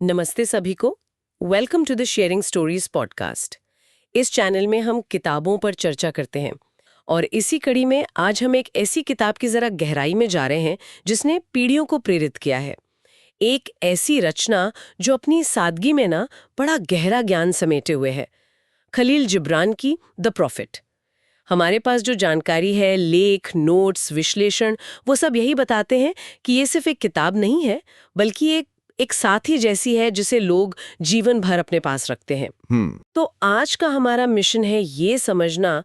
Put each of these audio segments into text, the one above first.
नमस्ते सभी को। Welcome to the sharing stories podcast. इस चैनल में हम किताबों पर चर्चा करते हैं और इसी कड़ी में आज हम एक ऐसी किताब की जरा गहराई में जा रहे हैं जिसने पीढ़ियों को प्रेरित किया है। एक ऐसी रचना जो अपनी सादगी में ना बड़ा गहरा ज्ञान समेटे हुए है। खलील जिब्रान की द प्रॉफिट। हमारे पास जो जानकारी है, लेख, नोट्स, विश्लेषण, वो सब यही बताते हैं कि ये सिर्फ एक किताब नहीं है बल्कि एक साथी जैसी है जिसे लोग जीवन भर अपने पास रखते हैं। तो आज का हमारा मिशन है ये समझना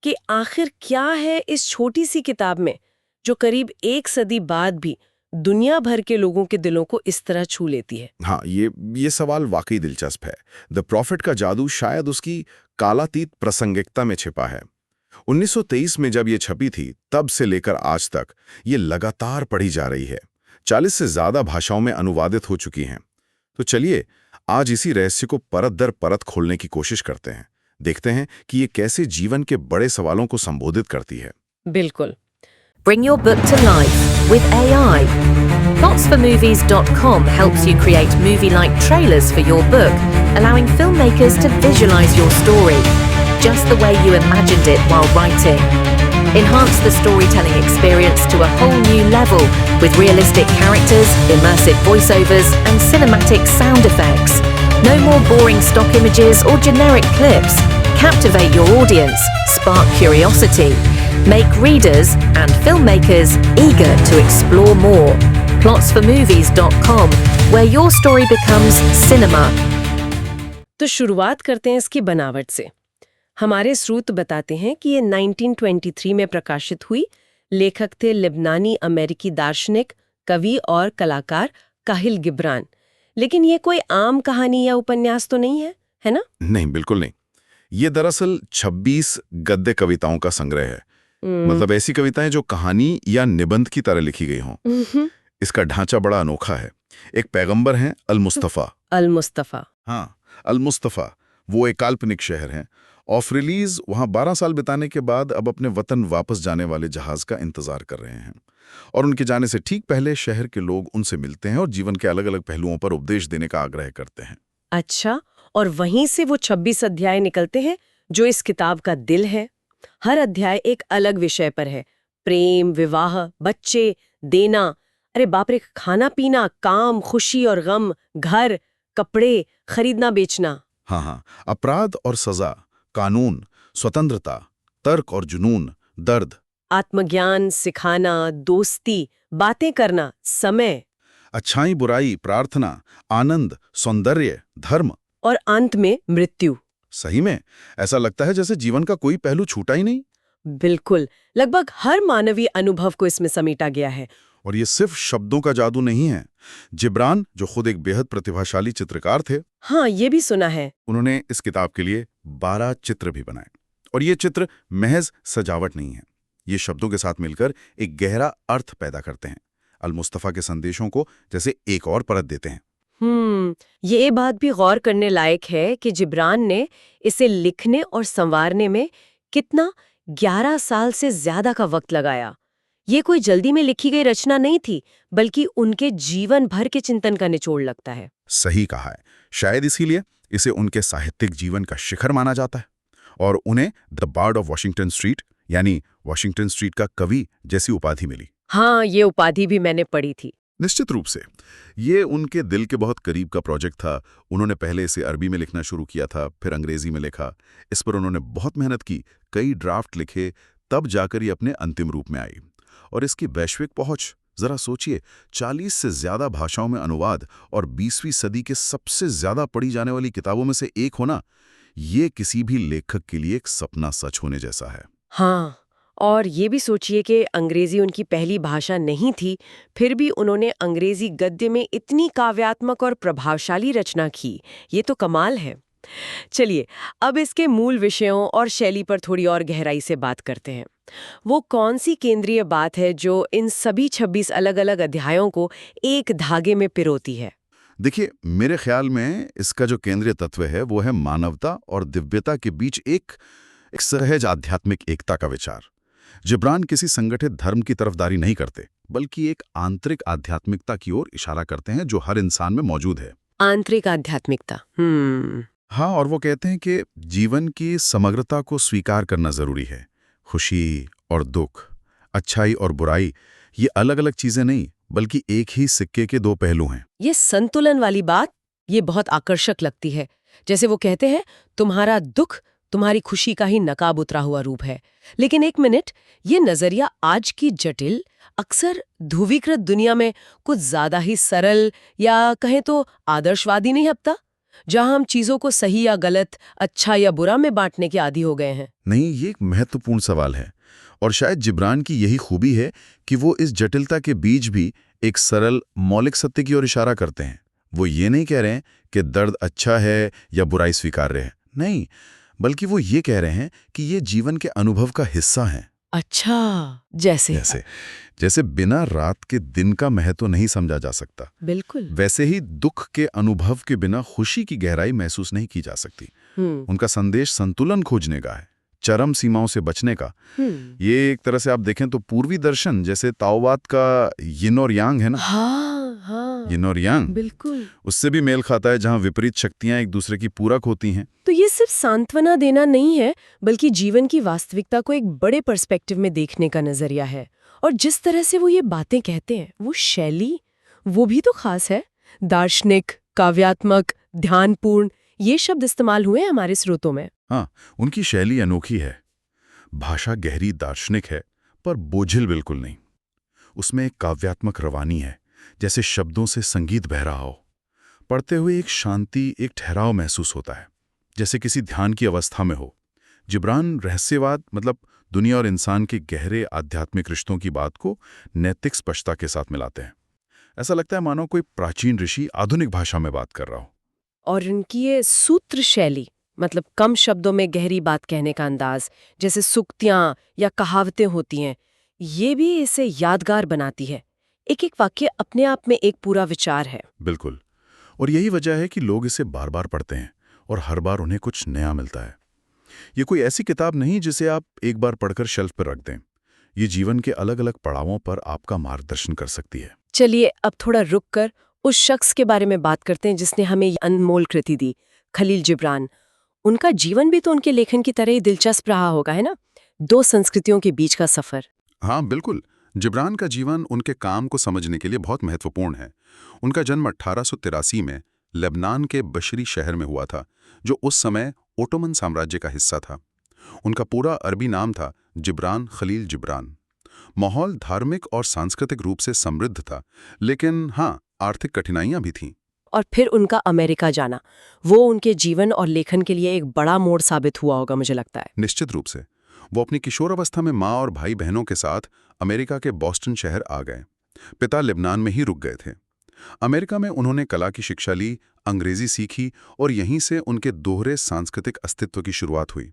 कि आखिर क्या है इस छोटी सी किताब में जो करीब एक सदी बाद भी दुनिया भर के लोगों के दिलों को इस तरह छू लेती है। हाँ, ये सवाल वाकई दिलचस्प है। द प्रॉफिट का जादू शायद उसकी कालातीत प्रासंगिकता में छिपा है। 1923 में जब ये छपी थी, तब से लेकर आज तक ये लगातार पढ़ी जा रही है। 40 से ज्यादा भाषाओं में अनुवादित हो चुकी हैं। तो चलिए आज इसी रहस्य को परत दर परत खोलने की कोशिश करते हैं। देखते हैं कि ये कैसे जीवन के बड़े सवालों को संबोधित करती है। बिल्कुल। Bring your book to life with AI. Plotsformovies.com helps you create movie-like trailers for your book, allowing filmmakers to visualize your story just the way you imagined it while writing. Enhance the storytelling experience to a whole new level with realistic characters, immersive voiceovers, and cinematic sound effects. No more boring stock images or generic clips. Captivate your audience, spark curiosity. Make readers and filmmakers eager to explore more. Plotsformovies.com, where your story becomes cinema. तो शुरुआत करते हैं इसकी बनावट से। हमारे स्रोत बताते हैं कि ये 1923 में प्रकाशित हुई। लेखक थे लेबनानी अमेरिकी दार्शनिक, कवि और कलाकार काहिल गिब्रान। लेकिन ये कोई आम कहानी या उपन्यास तो नहीं है ना? नहीं, बिल्कुल नहीं। ये दरअसल 26 गद्य कविताओं का संग्रह है। मतलब ऐसी कविताएं जो कहानी या निबंध की तरह लिखी गई हों। इसका ढांचा बड़ा अनोखा है। एक पैगंबर हैं अल-मुस्तफा। हाँ, अल-मुस्तफा वो एक काल्पनिक शहर है। ऑफ रिलीज वहां 12 साल बिताने के बाद अब अपने वतन वापस जाने वाले जहाज का इंतजार कर रहे हैं। और उनके जाने से ठीक पहले शहर के लोग उनसे मिलते हैं और जीवन के अलग अलग पहलुओं पर उपदेश देने का आग्रह करते हैं। अच्छा, और वहीं से वो 26 अध्याय निकलते हैं जो इस किताब का दिल है। हर अध्याय एक अलग विषय पर है। प्रेम, विवाह, बच्चे, देना, अरे बाप रे, खाना पीना, काम, खुशी और गम, घर, कपड़े, खरीदना बेचना। हाँ, अपराध और सजा, कानून, स्वतंत्रता, तर्क और जुनून, दर्द, आत्मज्ञान, सिखाना, दोस्ती, बातें करना, समय, अच्छाई बुराई, प्रार्थना, आनंद, सौंदर्य, धर्म और अंत में मृत्यु। सही में ऐसा लगता है जैसे जीवन का कोई पहलू छूटा ही नहीं। बिल्कुल, लगभग हर मानवीय अनुभव को इसमें समेटा गया है। और ये सिर्फ शब्दों का जादू नहीं है। जिब्रान, जो खुद एक बेहद प्रतिभाशाली चित्रकार थे, हाँ, ये भी सुना है, उन्होंने इस किताब के लिए 12 चित्र भी बनाए। और ये चित्र महज सजावट नहीं है, ये शब्दों के साथ मिलकर एक गहरा अर्थ पैदा करते हैं। अल-मुस्तफा के संदेशों को जैसे एक और परत देते हैं। ये बात भी गौर करने लायक है कि जिब्रान ने इसे लिखने और संवारने में कितना 11 साल से ज्यादा का वक्त लगाया। ये कोई जल्दी में लिखी गई रचना नहीं थी, बल्कि उनके जीवन भर के चिंतन का निचोड़ लगता है। सही कहा है। शायद इसीलिए इसे उनके साहित्यिक जीवन का शिखर माना जाता है और उन्हें the bard of Washington street यानी वॉशिंगटन स्ट्रीट का कवि जैसी उपाधि मिली। हाँ, ये उपाधि भी मैंने पढ़ी थी। निश्चित रूप से ये उनके दिल के बहुत करीब का प्रोजेक्ट था। उन्होंने पहले इसे अरबी में लिखना शुरू किया था, फिर अंग्रेजी में लिखा। इस पर उन्होंने बहुत मेहनत की, कई ड्राफ्ट लिखे, तब जाकर ये अपने अंतिम रूप में आई। और इसकी वैश्विक पहुंच, जरा सोचिए, 40 से ज्यादा भाषाओं में अनुवाद और 20वीं सदी के सबसे ज्यादा पढ़ी जाने वाली किताबों में से एक होना, ये किसी भी लेखक के लिए एक सपना सच होने जैसा है। हाँ, और ये भी सोचिए कि अंग्रेजी उनकी पहली भाषा नहीं थी, फिर भी उन्होंने अंग्रेजी गद्य में इतनी काव्यात्मक और प्रभावशाली रचना की। ये तो कमाल है। चलिए, अब इसके मूल विषयों और शैली पर थोड़ी और गहराई से बात करते हैं। वो कौन सी केंद्रीय बात है जो इन सभी 26 अलग-अलग अध्यायों को एक धागे में पिरोती है? देखिए, मेरे ख्याल में इसका जो केंद्रीय तत्व है वो है मानवता और दिव्यता के बीच एक सहज आध्यात्मिक एकता का विचार। जिब्रान किसी संगठित धर्म की तरफदारी नहीं करते, बल्कि एक आंतरिक आध्यात्मिकता की ओर इशारा करते हैं जो हर इंसान में मौजूद है। आंतरिक आध्यात्मिकता। हाँ, और वो कहते हैं कि जीवन की समग्रता को स्वीकार करना जरूरी है। खुशी और दुख, अच्छाई और बुराई, ये अलग अलग चीजें नहीं, बल्कि एक ही सिक्के के दो पहलू हैं। ये संतुलन वाली बात, ये बहुत आकर्षक लगती है। जैसे वो कहते हैं, तुम्हारा दुख तुम्हारी खुशी का ही नकाब उतरा हुआ रूप है। लेकिन एक मिनट, ये नजरिया आज की जटिल, अक्सर ध्रुवीकृत दुनिया में कुछ ज्यादा ही सरल या कहें तो आदर्शवादी नहीं हपता, जहां हम चीजों को सही या गलत, अच्छा या बुरा में बांटने के आदी हो गए हैं। नहीं, ये एक महत्वपूर्ण सवाल है, और शायद जिब्रान की यही खूबी है कि वो इस जटिलता के बीच भी एक सरल, मौलिक सत्य की ओर इशारा करते हैं। वो ये नहीं कह रहे हैं कि दर्द अच्छा है या बुराई स्वीकार्य है, नहीं, बल्कि वो ये कह रहे हैं कि ये जीवन के अनुभव का हिस्सा है। अच्छा, जैसे बिना रात के दिन का महत्व नहीं समझा जा सकता, बिल्कुल, वैसे ही दुख के अनुभव के बिना खुशी की गहराई महसूस नहीं की जा सकती। उनका संदेश संतुलन खोजने का है, चरम सीमाओं से बचने का। ये एक तरह से आप देखें तो पूर्वी दर्शन, जैसे ताओवाद का यिन और यांग है ना, हाँ, यिन और यांग, बिल्कुल, उससे भी मेल खाता है, जहां विपरीत शक्तियां एक दूसरे की पूरक होती हैं। तो ये सिर्फ सांत्वना देना नहीं है, बल्कि जीवन की वास्तविकता को एक बड़े पर्सपेक्टिव में देखने का नजरिया है। और जिस तरह से वो ये बातें कहते हैं, वो शैली, वो भी तो खास है। दार्शनिक, काव्यात्मक, ध्यानपूर्ण, ये शब्द इस्तेमाल हुए हमारे स्रोतों में। हाँ, उनकी शैली अनोखी है। भाषा गहरी दार्शनिक है, पर बोझिल बिल्कुल नहीं। उसमें एक काव्यात्मक रवानी है, जैसे शब्दों से संगीत बह रहा हो। पढ़ते हुए एक शांति, एक ठहराव महसूस होता है, जैसे किसी ध्यान की अवस्था में हो। जिब्रान रहस्यवाद, मतलब दुनिया और इंसान के गहरे आध्यात्मिक रिश्तों की बात को नैतिक स्पष्टता के साथ मिलाते हैं। ऐसा लगता है मानो कोई प्राचीन ऋषि आधुनिक भाषा में बात कर रहा हो। और उनकी ये सूत्र शैली, मतलब कम शब्दों में गहरी बात कहने का अंदाज, जैसे सूक्तियां या कहावतें होती हैं, ये भी इसे यादगार बनाती है। एक एक वाक्य अपने आप में एक पूरा विचार है। बिल्कुल, और यही वजह है कि लोग इसे बार बार पढ़ते हैं और हर बार उन्हें कुछ नया मिलता है। ये कोई ऐसी किताब नहीं जिसे आप एक बार पढ़कर शेल्फ पर रख दें। ये जीवन के अलग अलग पड़ावों पर आपका मार्गदर्शन कर सकती है। चलिए अब थोड़ा रुक कर उस शख्स के बारे में बात करते हैं जिसने हमें ये अनमोल कृति दी, खलील जिब्रान। उनका जीवन भी तो उनके लेखन की तरह ही दिलचस्प रहा होगा, है ना? दो संस्कृतियों के बीच का सफर। हाँ, बिल्कुल। जिब्रान का जीवन उनके काम को समझने के लिए बहुत महत्वपूर्ण है। उनका जन्म 1883 में लेबनान के बशरी शहर में हुआ था, जो उस समय ओटोमन साम्राज्य का हिस्सा था। उनका पूरा अरबी नाम था जिब्रान खलील जिब्रान। माहौल धार्मिक और सांस्कृतिक रूप से समृद्ध था, लेकिन हाँ, आर्थिक कठिनाइयां भी थीं। और फिर उनका अमेरिका जाना, वो उनके जीवन और लेखन के लिए एक बड़ा मोड़ साबित हुआ होगा, मुझे लगता है। निश्चित रूप से। वो अपनी किशोरावस्था में माँ और भाई बहनों के साथ अमेरिका के बॉस्टन शहर आ गए। पिता लेबनान में ही रुक गए थे। अमेरिका में उन्होंने कला की शिक्षा ली, अंग्रेजी सीखी, और यहीं से उनके दोहरे सांस्कृतिक अस्तित्व की शुरुआत हुई।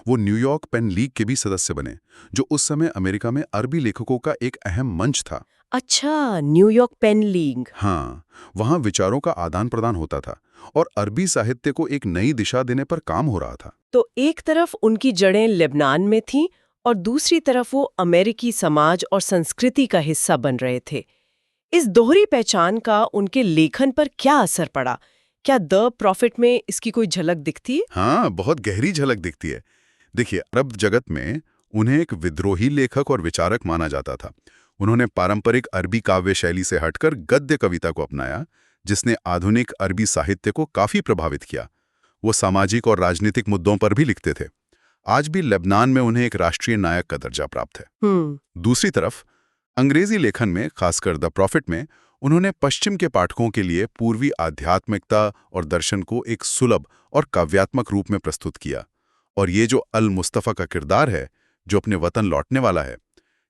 वो न्यूयॉर्क पेन लीग के भी सदस्य बने, जो उस समय अमेरिका में अरबी लेखकों का एक अहम मंच था। अच्छा, न्यूयॉर्क पेन लीग। हाँ, वहाँ विचारों का आदान प्रदान होता था और अरबी साहित्य को एक नई दिशा देने पर काम हो रहा था। तो एक तरफ उनकी जड़ें लेबनान में थीं और दूसरी तरफ वो अमेरिकी समाज और संस्कृति का हिस्सा बन रहे थे। इस दोहरी पहचान का उनके लेखन पर क्या असर पड़ा? क्या द प्रॉफिट में इसकी कोई झलक दिखती है? हाँ, बहुत गहरी झलक दिखती है। देखिए, अरब जगत में उन्हें एक विद्रोही लेखक और विचारक माना जाता था। उन्होंने पारंपरिक अरबी काव्य शैली से हटकर गद्य कविता को अपनाया, जिसने आधुनिक अरबी साहित्य को काफी प्रभावित किया। वो सामाजिक और राजनीतिक मुद्दों पर भी लिखते थे। आज भी लेबनान में उन्हें एक राष्ट्रीय नायक का दर्जा प्राप्त है। दूसरी तरफ अंग्रेजी लेखन में, खासकर द प्रॉफिट में, उन्होंने पश्चिम के पाठकों के लिए पूर्वी आध्यात्मिकता और दर्शन को एक सुलभ और काव्यात्मक रूप में प्रस्तुत किया। और ये जो अल मुस्तफ़ा का किरदार है, जो अपने वतन लौटने वाला है,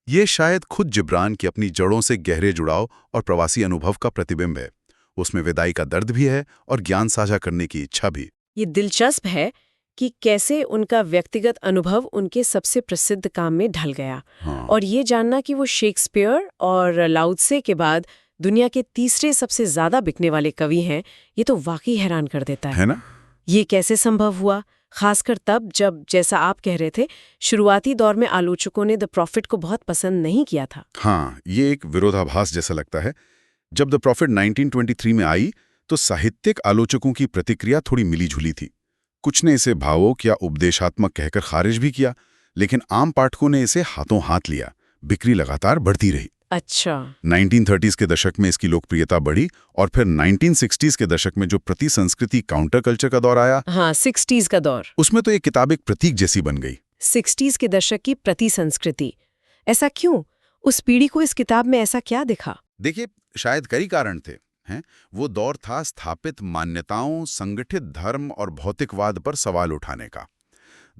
ये शायद खुद जिब्रान की अपनी जड़ों से गहरे जुड़ाव और प्रवासी अनुभव का प्रतिबिंब है। उसमें विदाई का दर्द भी है और ज्ञान साझा करने की इच्छा भी। ये दिलचस्प है कि कैसे उनका व्यक्तिगत अनुभव उनके सबसे प्रसिद्ध काम में ढल गया। और ये जानना कि वो शेक्सपियर और लाउत्से के बाद दुनिया के तीसरे सबसे ज्यादा बिकने वाले कवि हैं, ये तो वाकई हैरान कर देता है ना? ये कैसे संभव हुआ, खासकर तब जब, जैसा आप कह रहे थे, शुरुआती दौर में आलोचकों ने द प्रॉफिट को बहुत पसंद नहीं किया था। हाँ, ये एक विरोधाभास जैसा लगता है। जब द प्रॉफिट 1923 में आई, तो साहित्यिक आलोचकों की प्रतिक्रिया थोड़ी मिलीजुली थी। कुछ ने इसे भावुक या उपदेशात्मक कहकर खारिज भी किया, लेकिन आम पाठकों ने इसे हाथों हाथ लिया। बिक्री लगातार बढ़ती रही। अच्छा। 1930s के दशक में इसकी लोकप्रियता बढ़ी और फिर 1960s के दशक में जो प्रति संस्कृति काउंटर कल्चर का दौर आया, हाँ, 60s का दौर। उसमें तो ये किताब एक प्रतीक जैसी बन गई। 60s के दशक की प्रति संस्कृति, ऐसा क्यों? उस पीढ़ी को इस किताब में ऐसा क्या दिखा? देखिए, शायद कई कारण थे। वो दौर था स्थापित मान्यताओं, संगठित धर्म और भौतिकवाद पर सवाल उठाने का।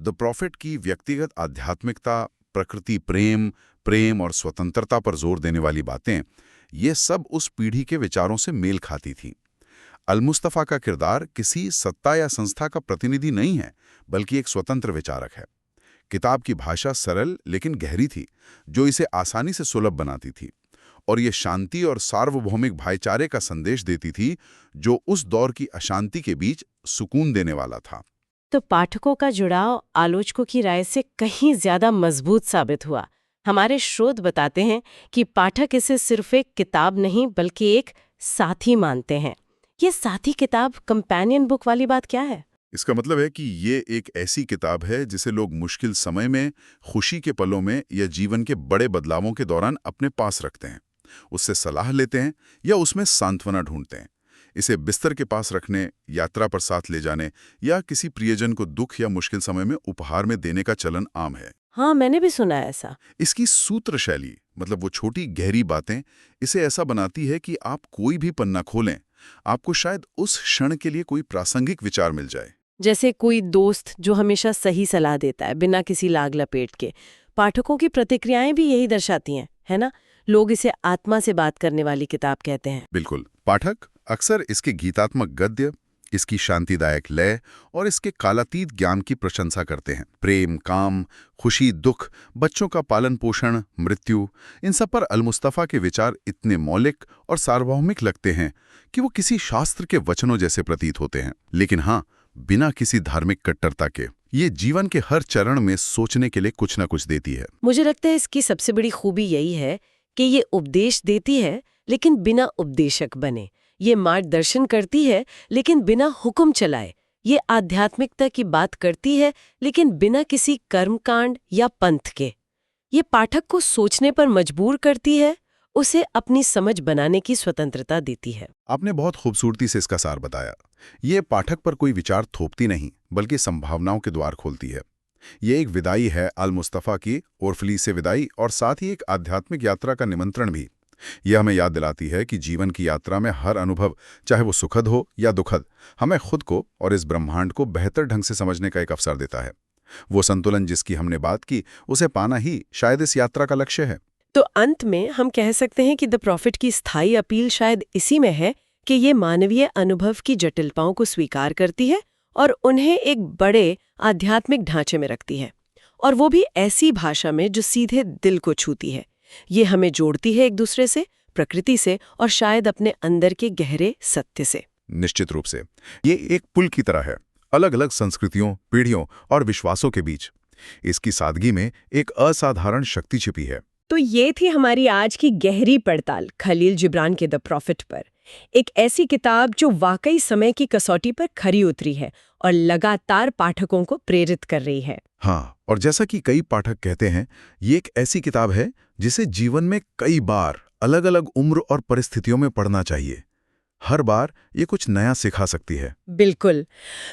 द प्रॉफिट की व्यक्तिगत आध्यात्मिकता, प्रकृति प्रेम और स्वतंत्रता पर जोर देने वाली बातें, ये सब उस पीढ़ी के विचारों से मेल खाती थीं। अल-मुस्तफ़ा का किरदार किसी सत्ता या संस्था का प्रतिनिधि नहीं है, बल्कि एक स्वतंत्र विचारक है। किताब की भाषा सरल लेकिन गहरी थी, जो इसे आसानी से सुलभ बनाती थी, और ये शांति और सार्वभौमिक भाईचारे का संदेश देती थी, जो उस दौर की अशांति के बीच सुकून देने वाला था। तो पाठकों का जुड़ाव आलोचकों की राय से कहीं ज्यादा मजबूत साबित हुआ। हमारे शोध बताते हैं कि पाठक इसे सिर्फ एक किताब नहीं बल्कि एक साथी मानते हैं। ये साथी किताब, कंपेनियन बुक वाली बात क्या है? इसका मतलब है कि ये एक ऐसी किताब है जिसे लोग मुश्किल समय में, खुशी के पलों में या जीवन के बड़े बदलावों के दौरान अपने पास रखते हैं, उससे सलाह लेते हैं या उसमें सांत्वना ढूंढते हैं। इसे बिस्तर के पास रखने, यात्रा पर साथ ले जाने या किसी प्रियजन को दुख या मुश्किल समय में उपहार में देने का चलन आम है। हाँ, मैंने भी सुना है ऐसा। इसकी सूत्र शैली, मतलब वो छोटी गहरी बातें, इसे ऐसा बनाती है कि आप कोई भी पन्ना खोलें, आपको शायद उस क्षण के लिए कोई प्रासंगिक विचार मिल जाए। जैसे कोई दोस्त जो हमेशा सही सलाह देता है बिना किसी लाग लपेट के। पाठकों की प्रतिक्रियाएं भी यही दर्शाती हैं, है ना? लोग इसे आत्मा से बात करने वाली किताब कहते हैं। बिल्कुल। पाठक अक्सर इसके गीतात्मक गद्य, इसकी शांतिदायक लय और इसके कालातीत ज्ञान की प्रशंसा करते हैं। प्रेम, काम, खुशी, दुख, बच्चों का पालन पोषण, मृत्यु, इन सब पर अल-मुस्तफ़ा के विचार इतने मौलिक और सार्वभौमिक लगते हैं कि वो किसी शास्त्र के वचनों जैसे प्रतीत होते हैं। लेकिन हाँ, बिना किसी धार्मिक कट्टरता के। ये जीवन के हर चरण में सोचने के लिए कुछ न कुछ देती है। मुझे लगता है इसकी सबसे बड़ी खूबी यही है कि ये उपदेश देती है लेकिन बिना उपदेशक बने। ये मार्गदर्शन करती है लेकिन बिना हुक्म चलाए। ये आध्यात्मिकता की बात करती है लेकिन बिना किसी कर्मकांड या पंथ के। ये पाठक को सोचने पर मजबूर करती है, उसे अपनी समझ बनाने की स्वतंत्रता देती है। आपने बहुत खूबसूरती से इसका सार बताया। ये पाठक पर कोई विचार थोपती नहीं, बल्कि संभावनाओं के द्वार खोलती है। ये एक विदाई है अल-मुस्तफ़ा की ओरफली से विदाई, और साथ ही एक आध्यात्मिक यात्रा का निमंत्रण भी। यह हमें याद दिलाती है कि जीवन की यात्रा में हर अनुभव, चाहे वो सुखद हो या दुखद, हमें खुद को और इस ब्रह्मांड को बेहतर ढंग से समझने का एक अवसर देता है। वो संतुलन जिसकी हमने बात की, उसे पाना ही शायद इस यात्रा का लक्ष्य है। तो अंत में हम कह सकते हैं कि द प्रॉफिट की स्थायी अपील शायद इसी में है कि ये मानवीय अनुभव की जटिलताओं को स्वीकार करती है और उन्हें एक बड़े आध्यात्मिक ढांचे में रखती है, और वो भी ऐसी भाषा में जो सीधे दिल को छूती है। ये हमें जोड़ती है एक दूसरे से, प्रकृति से और शायद अपने अंदर के गहरे सत्य से। निश्चित रूप से ये एक पुल की तरह है, अलग अलग संस्कृतियों, पीढ़ियों और विश्वासों के बीच। इसकी सादगी में एक असाधारण शक्ति छिपी है। तो ये थी हमारी आज की गहरी पड़ताल खलील जिब्रान के द प्रॉफिट पर। एक ऐसी किताब जो वाकई समय की कसौटी पर खरी उतरी है और लगातार पाठकों को प्रेरित कर रही है। हाँ, और जैसा कि कई पाठक कहते हैं, ये एक ऐसी किताब है जिसे जीवन में कई बार अलग अलग उम्र और परिस्थितियों में पढ़ना चाहिए। हर बार ये कुछ नया सिखा सकती है। बिल्कुल।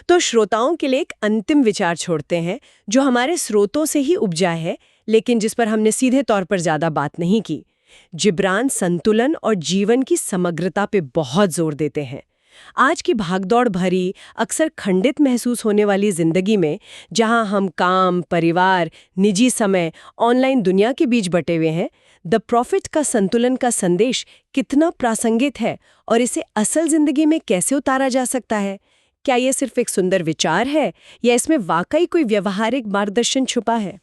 तो श्रोताओं के लिए एक अंतिम विचार छोड़ते हैं जो हमारे स्रोतों से ही उपजा है, लेकिन जिस पर हमने सीधे तौर पर ज्यादा बात नहीं की। जिब्रान संतुलन और जीवन की समग्रता पे बहुत जोर देते हैं। आज की भागदौड़ भरी, अक्सर खंडित महसूस होने वाली जिंदगी में, जहां हम काम, परिवार, निजी समय, ऑनलाइन दुनिया के बीच बटे हुए हैं, द प्रॉफिट का संतुलन का संदेश कितना प्रासंगिक है और इसे असल जिंदगी में कैसे उतारा जा सकता है? क्या ये सिर्फ एक सुंदर विचार है या इसमें वाकई कोई व्यवहारिक मार्गदर्शन छुपा है?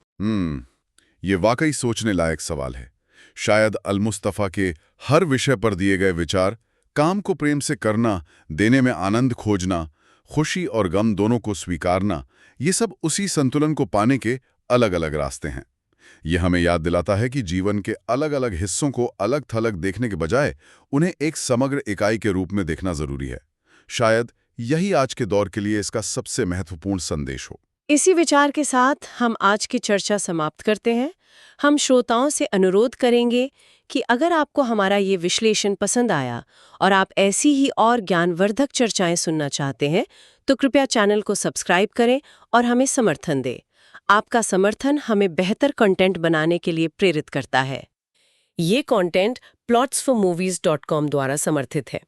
ये वाकई सोचने लायक सवाल है। शायद अल-मुस्तफ़ा के हर विषय पर दिए गए विचार, काम को प्रेम से करना, देने में आनंद खोजना, खुशी और गम दोनों को स्वीकारना, ये सब उसी संतुलन को पाने के अलग अलग रास्ते हैं। ये हमें याद दिलाता है कि जीवन के अलग अलग हिस्सों को अलग थलग देखने के बजाय उन्हें एक समग्र इकाई के रूप में देखना जरूरी है। शायद यही आज के दौर के लिए इसका सबसे महत्वपूर्ण संदेश हो। इसी विचार के साथ हम आज की चर्चा समाप्त करते हैं। हम श्रोताओं से अनुरोध करेंगे कि अगर आपको हमारा ये विश्लेषण पसंद आया और आप ऐसी ही और ज्ञानवर्धक चर्चाएं सुनना चाहते हैं तो कृपया चैनल को सब्सक्राइब करें और हमें समर्थन दें। आपका समर्थन हमें बेहतर कंटेंट बनाने के लिए प्रेरित करता है। ये कंटेंट plotsformovies.com द्वारा समर्थित है,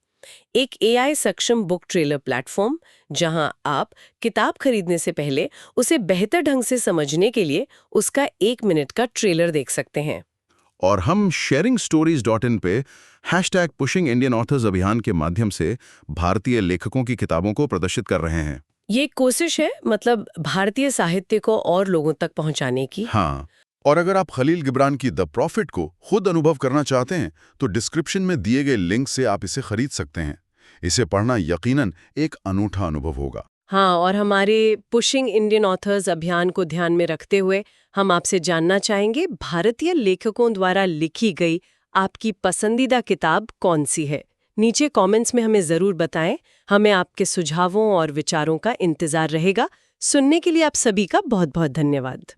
एक AI सक्षम बुक ट्रेलर प्लेटफॉर्म जहां आप किताब खरीदने से पहले उसे बेहतर ढंग से समझने के लिए उसका 1 मिनट का ट्रेलर देख सकते हैं। और हम sharingstories.in पे #pushing Indian authors अभियान के माध्यम से भारतीय लेखकों की किताबों को प्रदर्शित कर रहे हैं। ये एक कोशिश है, मतलब भारतीय साहित्य को और लोगों तक पहुंचाने की। हाँ, और अगर आप खलील गिब्रान की द प्रॉफिट को खुद अनुभव करना चाहते हैं तो डिस्क्रिप्शन में दिए गए लिंक से आप इसे खरीद सकते हैं। इसे पढ़ना यकीनन एक अनूठा अनुभव होगा। हाँ, और हमारे पुशिंग इंडियन ऑथर्स अभियान को ध्यान में रखते हुए हम आपसे जानना चाहेंगे, भारतीय लेखकों द्वारा लिखी गई आपकी पसंदीदा किताब कौन सी है? नीचे कमेंट्स में हमें ज़रूर बताएं। हमें आपके सुझावों और विचारों का इंतज़ार रहेगा। सुनने के लिए आप सभी का बहुत बहुत धन्यवाद।